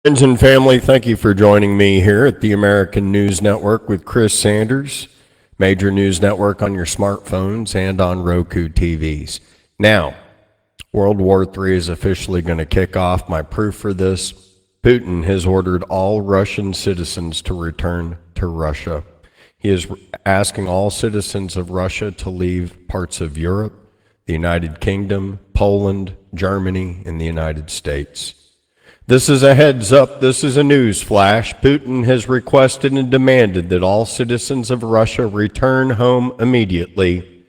Friends and family, thank you for joining me here at the American News Network with Chris Sanders, major news network on your smartphones and on Roku TVs. Now, World War III is officially going to kick off. My proof for this, Putin has ordered all Russian citizens to return to Russia. He is asking all citizens of Russia to leave parts of Europe, the United Kingdom, Poland, Germany, and the United States. This is a heads up, this is a news flash. Putin has requested and demanded that all citizens of Russia return home immediately.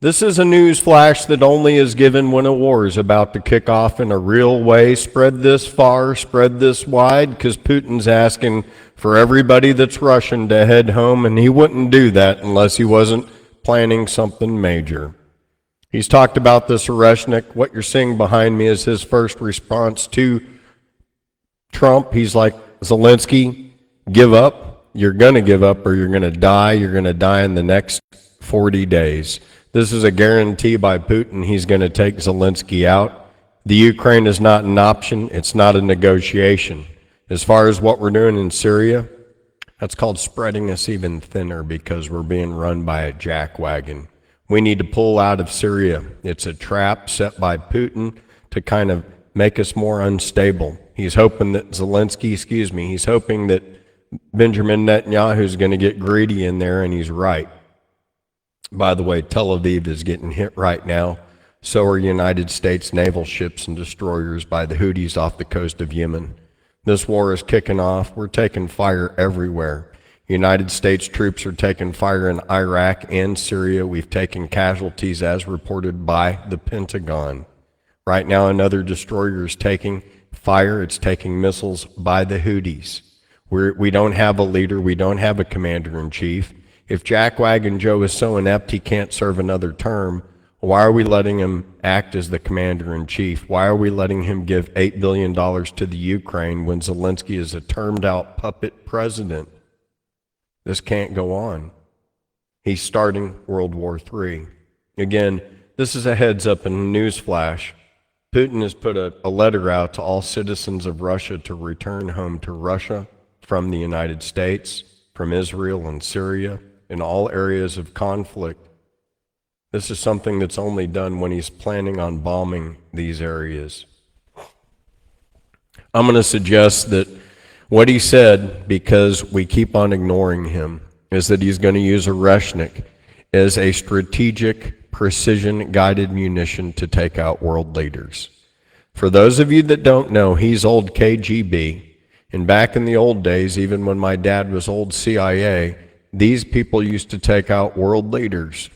This is a news flash that only is given when a war is about to kick off in a real way. Spread this far, spread this wide, because Putin's asking for everybody that's Russian to head home, and he wouldn't do that unless he wasn't planning something major. He's talked about this Oreshnik. What you're seeing behind me is his first response to Trump. He's like, Zelensky, give up. You're going to give up or you're going to die. You're going to die in the next 40 days. This is a guarantee by Putin. He's going to take Zelensky out. The Ukraine is not an option. It's not a negotiation. As far as what we're doing in Syria, that's called spreading us even thinner because we're being run by a jackwagon. We need to pull out of Syria. It's a trap set by Putin to kind of make us more unstable. He's hoping that he's hoping that Benjamin Netanyahu is going to get greedy in there, and he's right. By the way, Tel Aviv is getting hit right now. So are United States naval ships and destroyers by the Houthis off the coast of Yemen. This war is kicking off. We're taking fire everywhere. United States troops are taking fire in Iraq and Syria. We've taken casualties as reported by the Pentagon. Right now, another destroyer is taking fire. It's taking missiles by the Houthis. We don't have a leader. We don't have a commander-in-chief. If Jackwagon Joe is so inept he can't serve another term, why are we letting him act as the commander-in-chief? Why are we letting him give $8 billion to the Ukraine when Zelensky is a termed-out puppet president? This can't go on. He's starting World War III. Again, this is a heads-up and a news flash. Putin has put a letter out to all citizens of Russia to return home to Russia from the United States, from Israel and Syria, in all areas of conflict. This is something that's only done when he's planning on bombing these areas. I'm going to suggest that what he said, because we keep on ignoring him, is that he's going to use Oreshnik as a strategic precision-guided munition to take out world leaders. For those of you that don't know, he's old KGB, and back in the old days, even when my dad was old CIA, these people used to take out world leaders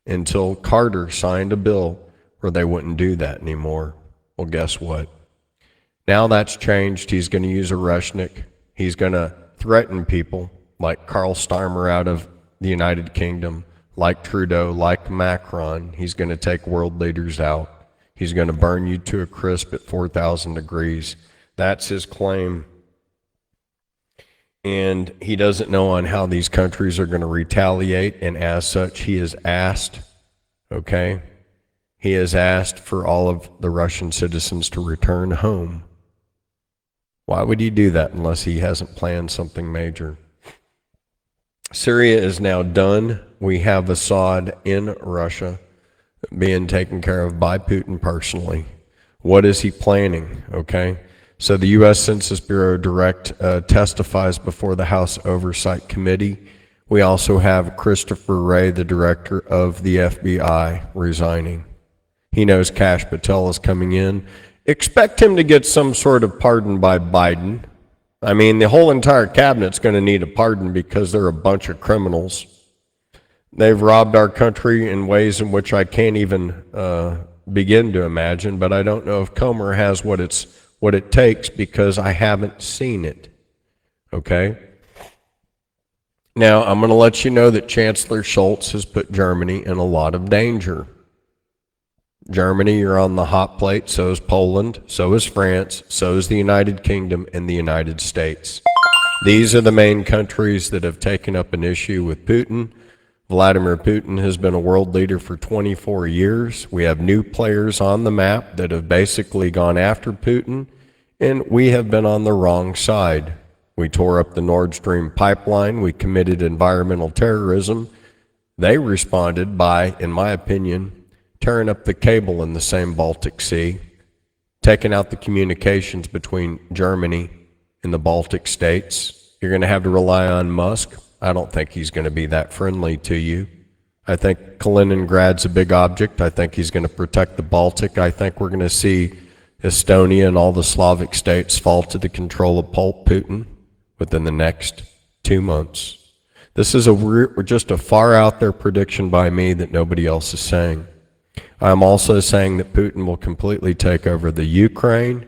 until Carter signed a bill where they wouldn't do that anymore. Well, guess what? Now that's changed. He's going to use Oreshnik. He's going to threaten people like Karl Starmer out of the United Kingdom, like Trudeau, like Macron. He's going to take world leaders out. He's going to burn you to a crisp at 4,000 degrees. That's his claim. And he doesn't know on how these countries are going to retaliate, and as such, he has asked, he has asked for all of the Russian citizens to return home. Why would he do that unless he hasn't planned something major? Syria is now done. We have Assad in Russia being taken care of by Putin personally. What is he planning? So the U.S. Census Bureau testifies before the House Oversight Committee. We also have Christopher Wray, the director of the FBI, resigning. He knows Kash Patel is coming in. Expect him to get some sort of pardon by Biden. I mean, the whole entire cabinet's going to need a pardon because they're a bunch of criminals. They've robbed our country in ways in which I can't even begin to imagine, but I don't know if Comer has what it takes because I haven't seen it. Now, I'm going to let you know that Chancellor Scholz has put Germany in a lot of danger. Germany, you're on the hot plate, so is Poland, so is France, so is the United Kingdom and the United States. These are the main countries that have taken up an issue with Putin. Vladimir Putin has been a world leader for 24 years. We have new players on the map that have basically gone after Putin And we have been on the wrong side. We tore up the Nord Stream pipeline. We committed environmental terrorism. They responded by, in my opinion, tearing up the cable in the same Baltic Sea, taking out the communications between Germany and the Baltic states. You're going to have to rely on Musk. I don't think he's going to be that friendly to you. I think Kaliningrad's a big object. I think he's going to protect the Baltic. I think we're going to see Estonia and all the Slavic states fall to the control of Putin within the next 2 months. This is just a far out there prediction by me that nobody else is saying. I'm also saying that Putin will completely take over the Ukraine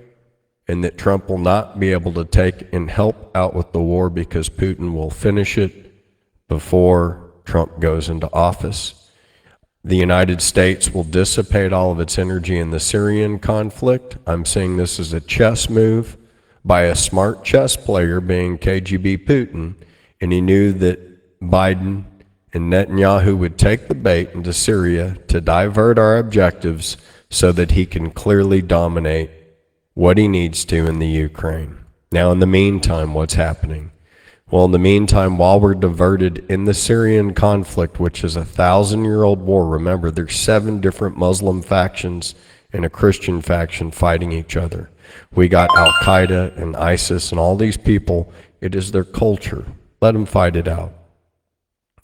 and that Trump will not be able to take and help out with the war because Putin will finish it before Trump goes into office. The United States will dissipate all of its energy in the Syrian conflict. I'm seeing this as a chess move by a smart chess player being KGB Putin, and he knew that Biden and Netanyahu would take the bait into Syria to divert our objectives so that he can clearly dominate what he needs to in the Ukraine. Now, in the meantime, what's happening? Well, in the meantime, while we're diverted in the Syrian conflict, which is a 1,000-year-old war, remember, there's 7 different Muslim factions and a Christian faction fighting each other. We got Al-Qaeda and ISIS and all these people. It is their culture. Let them fight it out.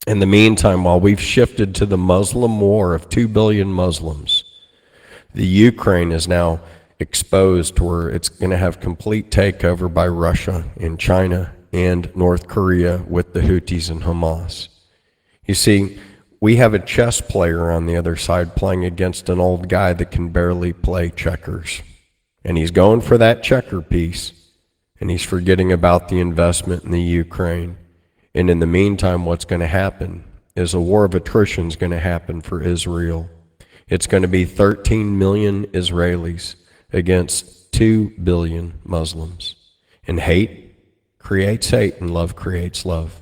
In the meantime, while we've shifted to the Muslim war of 2 billion Muslims, the Ukraine is now exposed to where it's going to have complete takeover by Russia and China and North Korea with the Houthis and Hamas. You see, we have a chess player on the other side playing against an old guy that can barely play checkers. And he's going for that checker piece, and he's forgetting about the investment in the Ukraine. And in the meantime, what's going to happen is a war of attrition is going to happen for Israel. It's going to be 13 million Israelis against 2 billion Muslims. And hate creates hate, and love creates love.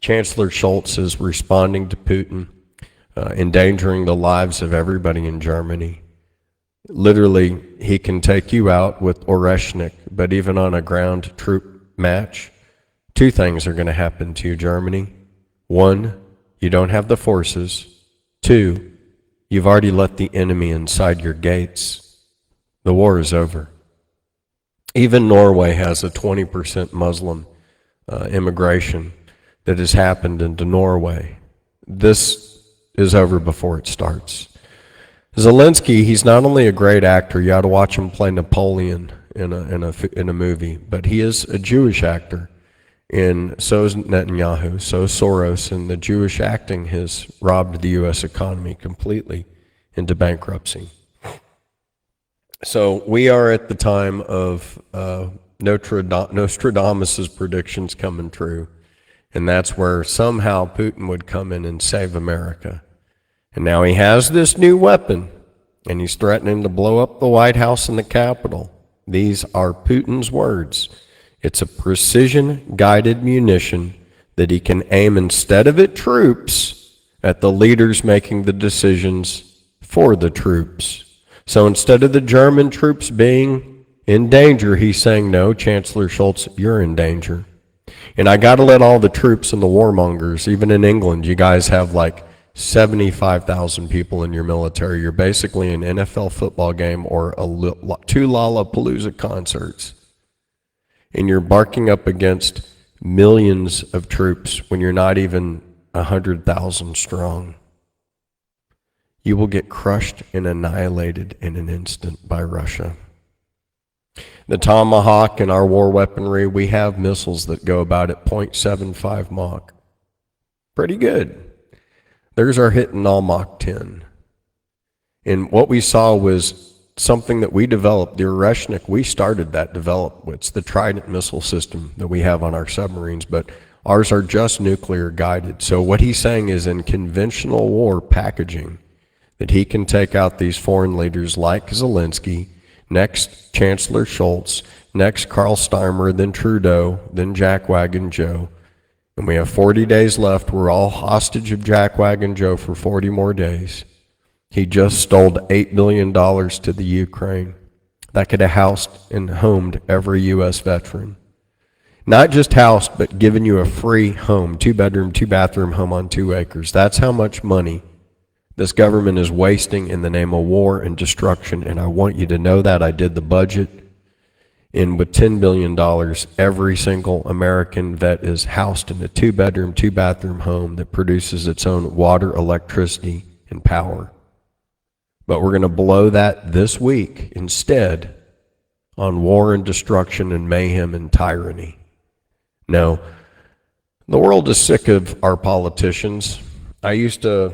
Chancellor Scholz is responding to Putin, endangering the lives of everybody in Germany. Literally, he can take you out with Oreshnik, but even on a ground troop match, 2 things are going to happen to you, Germany. 1, you don't have the forces. 2, you've already let the enemy inside your gates. The war is over. Even Norway has a 20% Muslim immigration that has happened into Norway. This is over before it starts. Zelensky, he's not only a great actor, you ought to watch him play Napoleon in a movie, but he is a Jewish actor. And so is Netanyahu, so is Soros, and the Jewish acting has robbed the U.S. economy completely into bankruptcy. So we are at the time of Nostradamus' predictions coming true, and that's where somehow Putin would come in and save America. And now he has this new weapon, and he's threatening to blow up the White House and the Capitol. These are Putin's words. It's a precision-guided munition that he can aim instead of at troops, at the leaders making the decisions for the troops. So instead of the German troops being in danger, he's saying, no, Chancellor Scholz, you're in danger. And I got to let all the troops and the warmongers, even in England, you guys have like 75,000 people in your military. You're basically an NFL football game or 2 Lollapalooza concerts. And you're barking up against millions of troops when you're not even 100,000 strong. You will get crushed and annihilated in an instant by Russia. The Tomahawk and our war weaponry, we have missiles that go about at 0.75 Mach. Pretty good. Theirs are hitting all Mach 10. And what we saw was something that we developed, the Oreshnik, we started that development. It's the Trident missile system that we have on our submarines, but ours are just nuclear guided. So what he's saying is in conventional war packaging, that he can take out these foreign leaders like Zelensky, next Chancellor Scholz, next Karl Steimer, then Trudeau, then Jackwagon Joe. And we have 40 days left. We're all hostage of Jackwagon Joe for 40 more days. He just stole $8 billion to the Ukraine. that could have housed and homed every U.S. veteran. Not just housed, but given you a free home, 2-bedroom, 2-bathroom home on 2 acres. That's how much money this government is wasting in the name of war and destruction, and I want you to know that. I did the budget, and with $10 billion, every single American vet is housed in a 2-bedroom, 2-bathroom home that produces its own water, electricity, and power. But we're going to blow that this week instead on war and destruction and mayhem and tyranny. No, the world is sick of our politicians. I used to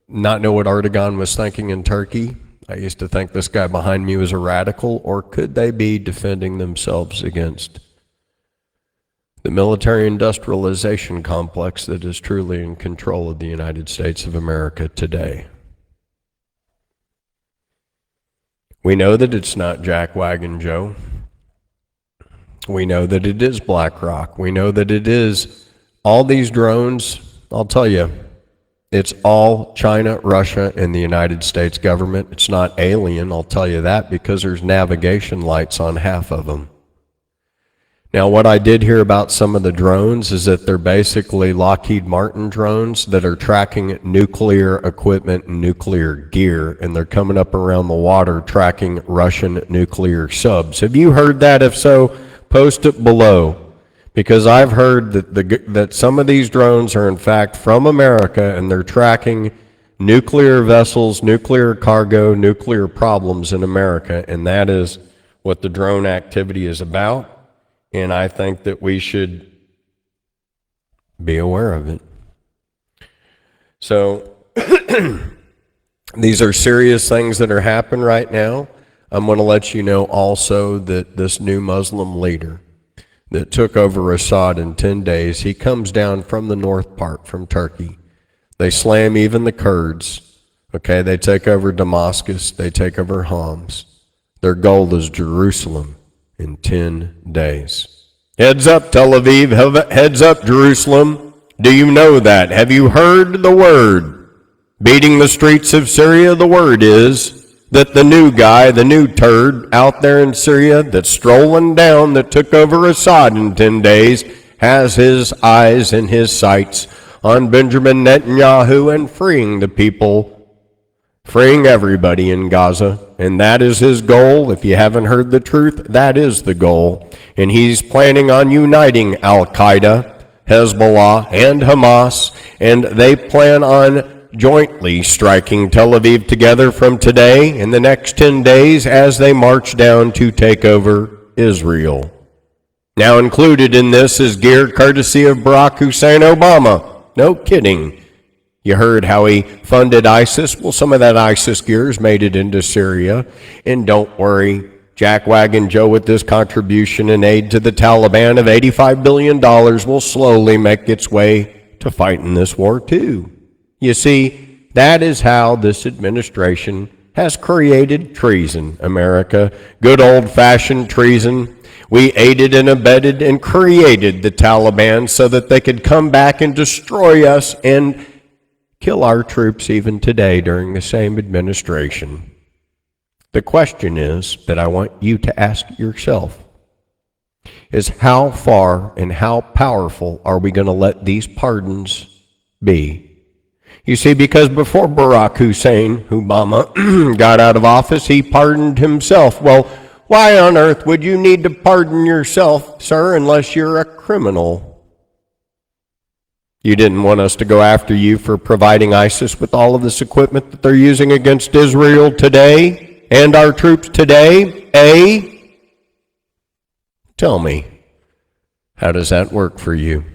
not know what Erdogan was thinking in Turkey. I used to think this guy behind me was a radical, or could they be defending themselves against the military industrialization complex that is truly in control of the United States of America today? We know that it's not Jackwagon Joe. We know that it is BlackRock. We know that it is all these drones. I'll tell you, it's all China, Russia, and the United States government. It's not alien, I'll tell you that, because there's navigation lights on half of them. Now, what I did hear about some of the drones is that they're basically Lockheed Martin drones that are tracking nuclear equipment and nuclear gear, and they're coming up around the water tracking Russian nuclear subs. Have you heard that? If so, post it below. Because I've heard that some of these drones are in fact from America, and they're tracking nuclear vessels, nuclear cargo, nuclear problems in America, and that is what the drone activity is about. And I think that we should be aware of it. So these are serious things that are happening right now. I'm going to let you know also that this new Muslim leader that took over Assad in 10 days, he comes down from the north part, from Turkey. They slam even the Kurds. Okay, they take over Damascus, they take over Homs. Their goal is Jerusalem in 10 days. Heads up, Tel Aviv, heads up, Jerusalem. Do you know that? Have you heard the word? Beating the streets of Syria, the word is that the new guy, the new turd out there in Syria that's strolling down, that took over Assad in 10 days, has his eyes and his sights on Benjamin Netanyahu and freeing the people, freeing everybody in Gaza. And that is his goal. If you haven't heard the truth, that is the goal. And he's planning on uniting Al-Qaeda, Hezbollah, and Hamas, and they plan on jointly striking Tel Aviv together from today in the next 10 days as they march down to take over Israel. Now included in this is gear courtesy of Barack Hussein Obama. No kidding. You heard how he funded ISIS. Well, some of that ISIS gear's made it into Syria. And don't worry, Jackwagon Joe, with this contribution and aid to the Taliban of $85 billion, will slowly make its way to fighting this war too. You see, that is how this administration has created treason, America. Good old-fashioned treason. We aided and abetted and created the Taliban so that they could come back and destroy us and kill our troops even today during the same administration. The question is that I want you to ask yourself is how far and how powerful are we going to let these pardons be? You see, because before Barack Hussein Obama got out of office, he pardoned himself. Well, why on earth would you need to pardon yourself, sir, unless you're a criminal? You didn't want us to go after you for providing ISIS with all of this equipment that they're using against Israel today and our troops today, eh? Tell me, how does that work for you?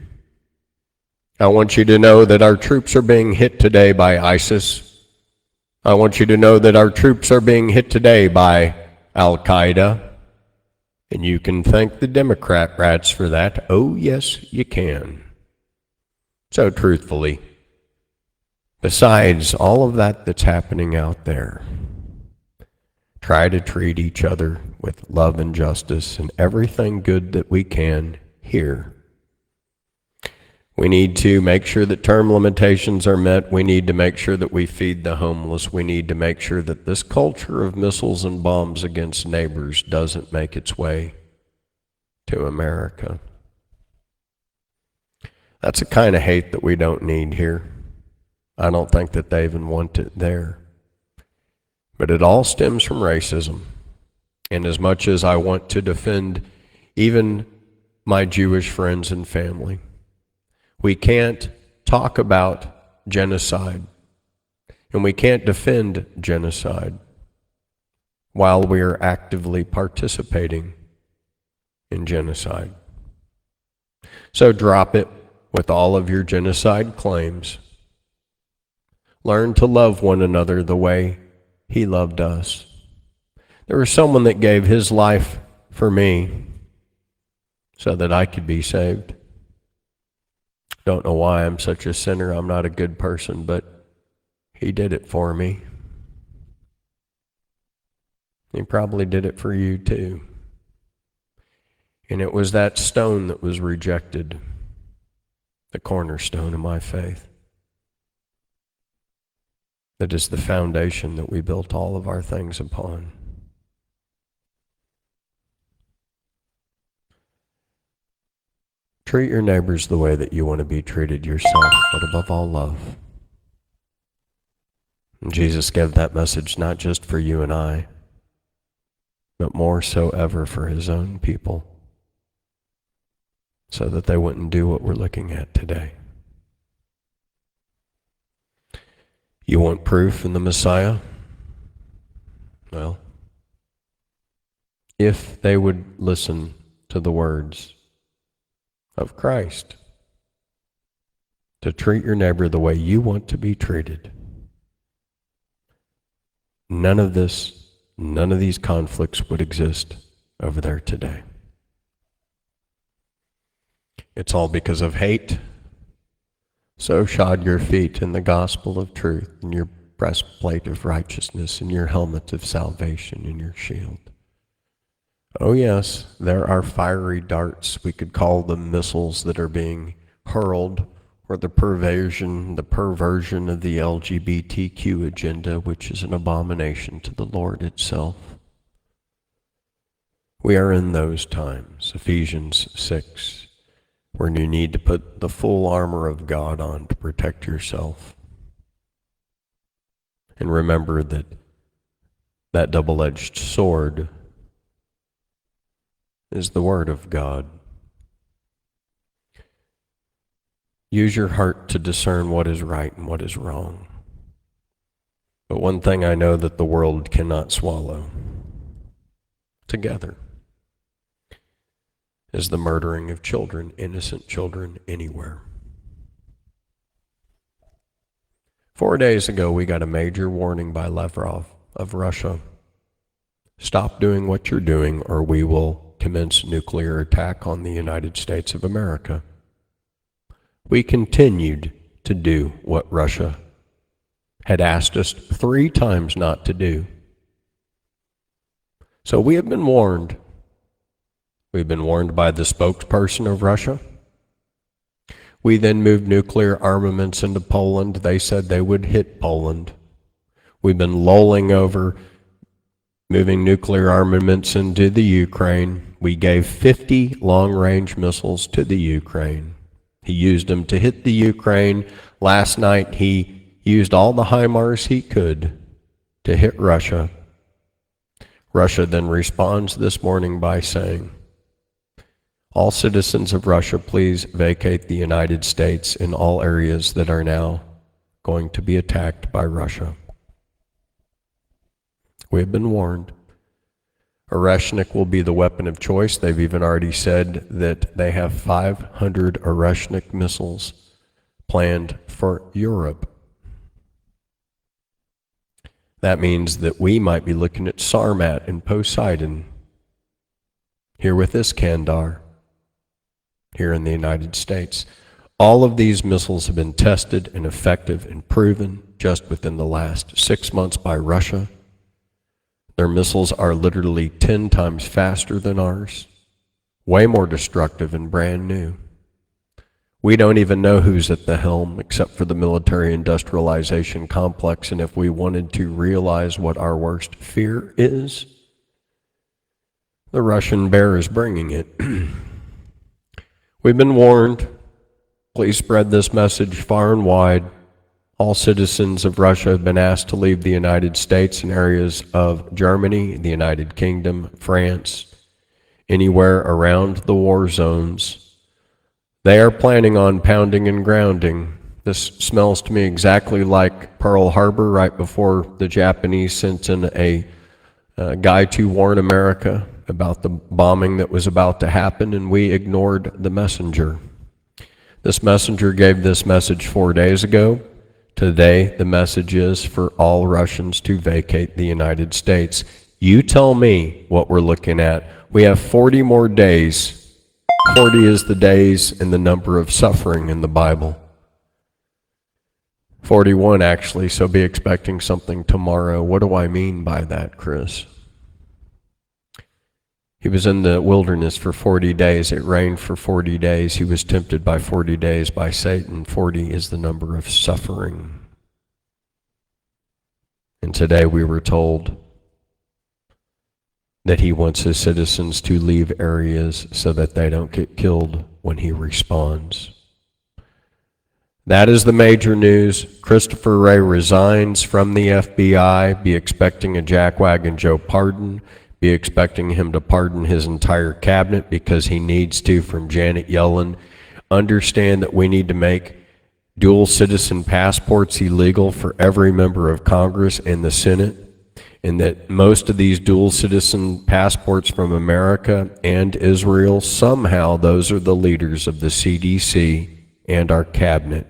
I want you to know that our troops are being hit today by ISIS. I want you to know that our troops are being hit today by Al-Qaeda. And you can thank the Democrat rats for that. Oh, yes, you can. So truthfully, besides all of that that's happening out there, try to treat each other with love and justice and everything good that we can here. We need to make sure that term limitations are met. We need to make sure that we feed the homeless. We need to make sure that this culture of missiles and bombs against neighbors doesn't make its way to America. That's a kind of hate that we don't need here. I don't think that they even want it there. But it all stems from racism. And as much as I want to defend even my Jewish friends and family, we can't talk about genocide, and we can't defend genocide while we are actively participating in genocide. So drop it with all of your genocide claims. Learn to love one another the way He loved us. There was someone that gave his life for me so that I could be saved. Don't know why I'm such a sinner. I'm not a good person, but He did it for me. He probably did it for you too. And it was that stone that was rejected, the cornerstone of my faith. That is the foundation that we built all of our things upon. Treat your neighbors the way that you want to be treated yourself, but above all, love. And Jesus gave that message not just for you and I, but more so ever for His own people, so that they wouldn't do what we're looking at today. You want proof in the Messiah? Well, if they would listen to the words of Christ, to treat your neighbor the way you want to be treated, none of these conflicts would exist over there today. It's all because of hate. So shod your feet in the gospel of truth, and your breastplate of righteousness, and your helmet of salvation, and your shield. Oh yes, there are fiery darts, we could call them missiles, that are being hurled, or the perversion of the LGBTQ agenda, which is an abomination to the Lord itself. We are in those times, Ephesians 6, where you need to put the full armor of God on to protect yourself. And remember that that double-edged sword is the Word of God. Use your heart to discern what is right and what is wrong. But one thing I know that the world cannot swallow together is the murdering of children, innocent children anywhere. 4 days ago, we got a major warning by Lavrov of Russia. Stop doing what you're doing, or we will commence nuclear attack on the United States of America. We continued to do what Russia had asked us 3 times not to do. So we have been warned. We've been warned by the spokesperson of Russia. We then moved nuclear armaments into Poland. They said they would hit Poland. We've been lolling over moving nuclear armaments into the Ukraine. We gave 50 long-range missiles to the Ukraine. He used them to hit the Ukraine. Last night he used all the HIMARS he could to hit Russia. Russia then responds this morning by saying, all citizens of Russia, please vacate the United States in all areas that are now going to be attacked by Russia. We have been warned. Oreshnik will be the weapon of choice. They've even already said that they have 500 Oreshnik missiles planned for Europe. That means that we might be looking at Sarmat and Poseidon here with Iskandar here in the United States. All of these missiles have been tested and effective and proven just within the last 6 months by Russia. Their missiles are literally 10 times faster than ours, way more destructive and brand new. We don't even know who's at the helm except for the military industrialization complex, and if we wanted to realize what our worst fear is, the Russian bear is bringing it. We've been warned. Please spread this message far and wide. All citizens of Russia have been asked to leave the United States and areas of Germany, the United Kingdom, France, anywhere around the war zones. They are planning on pounding and grounding. This smells to me exactly like Pearl Harbor right before the Japanese sent in a guy to warn America about the bombing that was about to happen, and we ignored the messenger. This messenger gave this message 4 days ago. Today, the message is for all Russians to vacate the United States. You tell me what we're looking at. We have 40 more days. 40 is the days and the number of suffering in the Bible. 41 actually, so be expecting something tomorrow. What do I mean by that, Chris? He was in the wilderness for 40 days. It rained for 40 days. He was tempted by 40 days by Satan. 40 is the number of suffering. And today we were told that he wants his citizens to leave areas so that they don't get killed when he responds. That is the major news. Christopher Wray resigns from the FBI. Be expecting a Jackwagon Joe pardon. Be expecting him to pardon his entire cabinet because he needs to, from Janet Yellen. Understand that we need to make dual citizen passports illegal for every member of Congress and the Senate, and that most of these dual citizen passports from America and Israel, somehow those are the leaders of the CDC and our cabinet.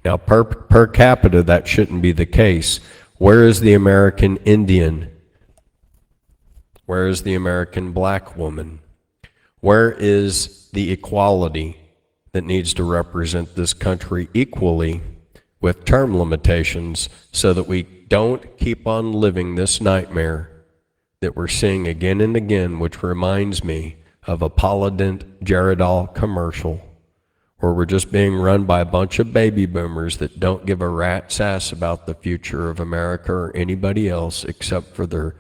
Now, per capita, that shouldn't be the case. Where is the American Indian? Where is the American black woman? Where is the equality that needs to represent this country equally with term limitations so that we don't keep on living this nightmare that we're seeing again and again, which reminds me of a Polydent Geridol commercial where we're just being run by a bunch of baby boomers that don't give a rat's ass about the future of America or anybody else except for their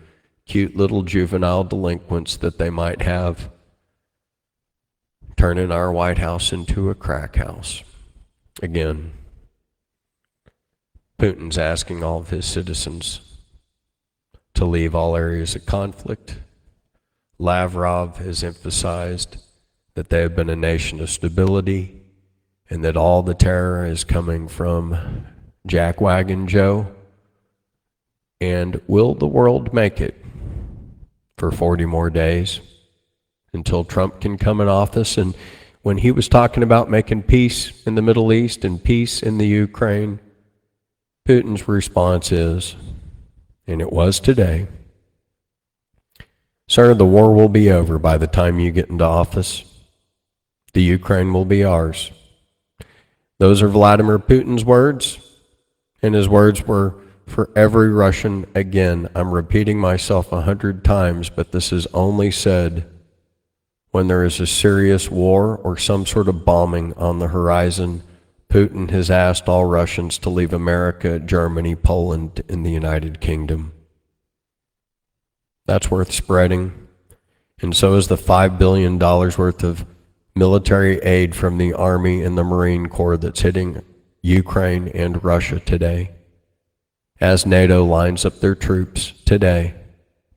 cute little juvenile delinquents that they might have, turning our White House into a crack house. Again, Putin's asking all of his citizens to leave all areas of conflict. Lavrov has emphasized that they have been a nation of stability and that all the terror is coming from Jackwagon Joe. And will the world make it for 40 more days until Trump can come in office? And when he was talking about making peace in the Middle East and peace in the Ukraine, Putin's response is, and it was today, sir, the war will be over by the time you get into office. The Ukraine will be ours. Those are Vladimir Putin's words, and his words were for every Russian. Again, I'm repeating myself 100 times, but this is only said when there is a serious war or some sort of bombing on the horizon. Putin has asked all Russians to leave America, Germany, Poland, and the United Kingdom. That's worth spreading. And so is the $5 billion worth of military aid from the Army and the Marine Corps that's hitting Ukraine and Russia today, as NATO lines up their troops today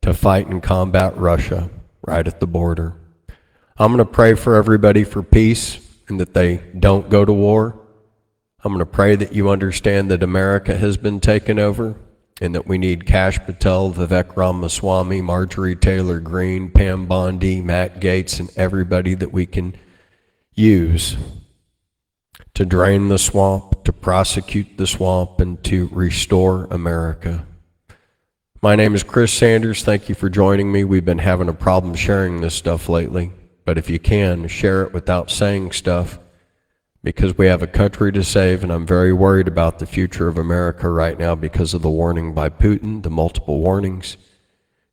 to fight and combat Russia right at the border. I'm going to pray for everybody for peace and that they don't go to war. I'm going to pray that you understand that America has been taken over and that we need Kash Patel, Vivek Ramaswamy, Marjorie Taylor Greene, Pam Bondi, Matt Gaetz, and everybody that we can use to drain the swamp, to prosecute the swamp, and to restore America. My name is Chris Sanders. Thank you for joining me. We've been having a problem sharing this stuff lately, but if you can, share it without saying stuff, because we have a country to save, and I'm very worried about the future of America right now because of the warning by Putin, the multiple warnings,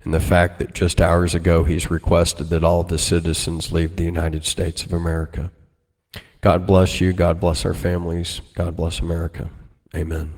and the fact that just hours ago he's requested that all of the citizens leave the United States of America. God bless you. God bless our families. God bless America. Amen.